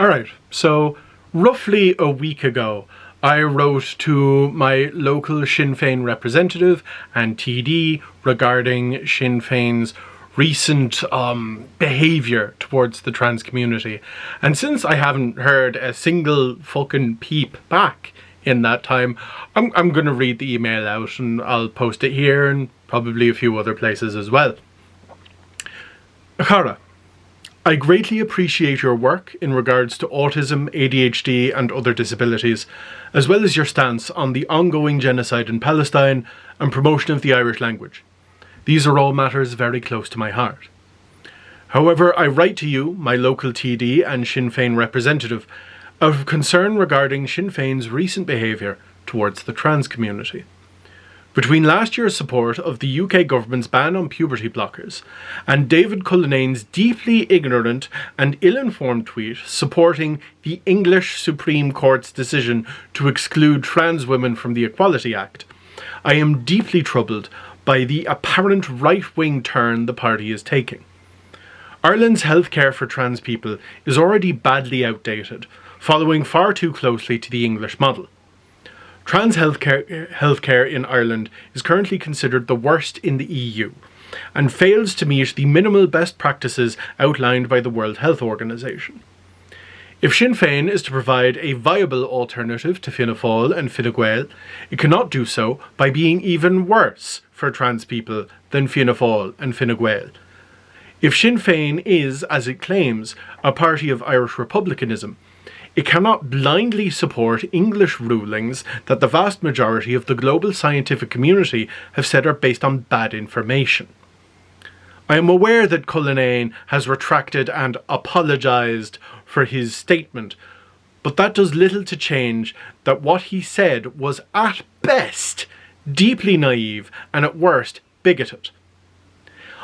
Alright, so roughly a week ago, I wrote to my local Sinn Féin representative and TD regarding Sinn Féin's recent behaviour towards the trans community. And since I haven't heard a single fucking peep back in that time, I'm going to read the email out and I'll post it here and probably a few other places as well. Cara, I greatly appreciate your work in regards to autism, ADHD and other disabilities, as well as your stance on the ongoing genocide in Palestine and promotion of the Irish language. These are all matters very close to my heart. However, I write to you, my local TD and Sinn Féin representative, out of concern regarding Sinn Féin's recent behaviour towards the trans community. Between last year's support of the UK government's ban on puberty blockers and David Cullinane's deeply ignorant and ill-informed tweet supporting the English Supreme Court's decision to exclude trans women from the Equality Act, I am deeply troubled by the apparent right-wing turn the party is taking. Ireland's healthcare for trans people is already badly outdated, following far too closely to the English model. Trans healthcare in Ireland is currently considered the worst in the EU and fails to meet the minimal best practices outlined by the World Health Organization. If Sinn Féin is to provide a viable alternative to Fianna Fáil and Fine Gael, it cannot do so by being even worse for trans people than Fianna Fáil and Fine Gael. If Sinn Féin is, as it claims, a party of Irish republicanism, it cannot blindly support English rulings that the vast majority of the global scientific community have said are based on bad information. I am aware that Cullinane has retracted and apologised for his statement, but that does little to change that what he said was at best deeply naive and at worst bigoted,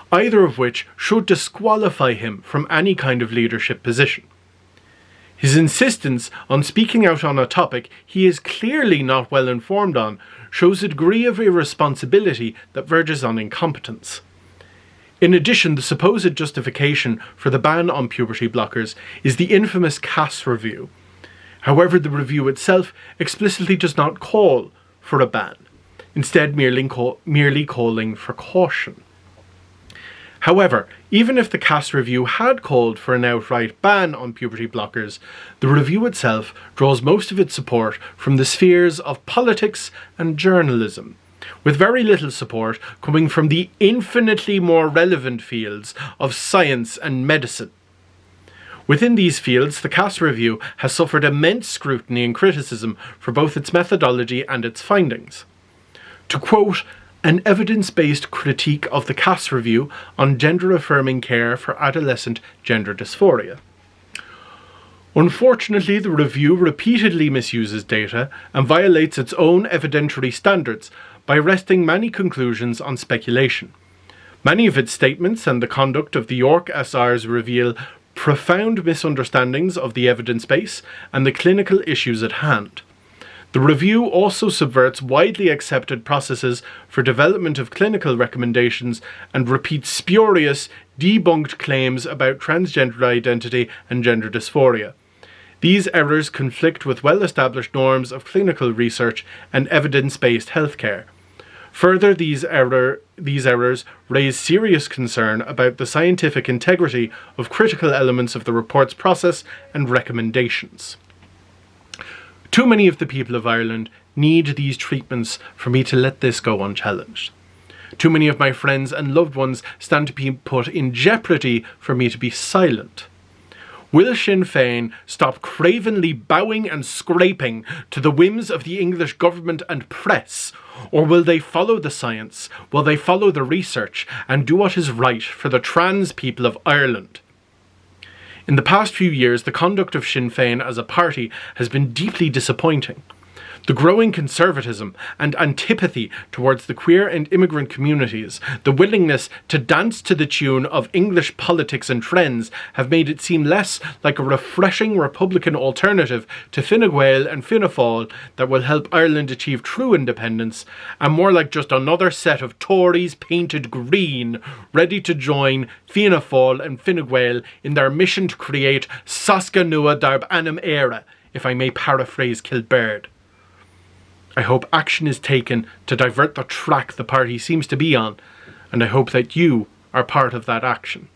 either of which should disqualify him from any kind of leadership position. His insistence on speaking out on a topic he is clearly not well informed on shows a degree of irresponsibility that verges on incompetence. In addition, the supposed justification for the ban on puberty blockers is the infamous Cass review. However, the review itself explicitly does not call for a ban, instead merely calling for caution. However, even if the Cass review had called for an outright ban on puberty blockers, the review itself draws most of its support from the spheres of politics and journalism, with very little support coming from the infinitely more relevant fields of science and medicine. Within these fields, the Cass review has suffered immense scrutiny and criticism for both its methodology and its findings. To quote, an evidence-based critique of the Cass review on gender-affirming care for adolescent gender dysphoria. Unfortunately, the review repeatedly misuses data and violates its own evidentiary standards by resting many conclusions on speculation. Many of its statements and the conduct of the York SRs reveal profound misunderstandings of the evidence base and the clinical issues at hand. The review also subverts widely accepted processes for development of clinical recommendations and repeats spurious, debunked claims about transgender identity and gender dysphoria. These errors conflict with well-established norms of clinical research and evidence-based healthcare. Further, these errors raise serious concern about the scientific integrity of critical elements of the report's process and recommendations. Too many of the people of Ireland need these treatments for me to let this go unchallenged. Too many of my friends and loved ones stand to be put in jeopardy for me to be silent. Will Sinn Féin stop cravenly bowing and scraping to the whims of the English government and press, or will they follow the science, will they follow the research and do what is right for the trans people of Ireland? In the past few years, the conduct of Sinn Féin as a party has been deeply disappointing. The growing conservatism and antipathy towards the queer and immigrant communities, the willingness to dance to the tune of English politics and trends have made it seem less like a refreshing Republican alternative to Fine Gael and Fianna Fáil that will help Ireland achieve true independence, and more like just another set of Tories painted green, ready to join Fianna Fáil and Fine Gael in their mission to create Sasca Nua Darb Anam Era, if I may paraphrase Kilbird. I hope action is taken to divert the track the party seems to be on, and I hope that you are part of that action.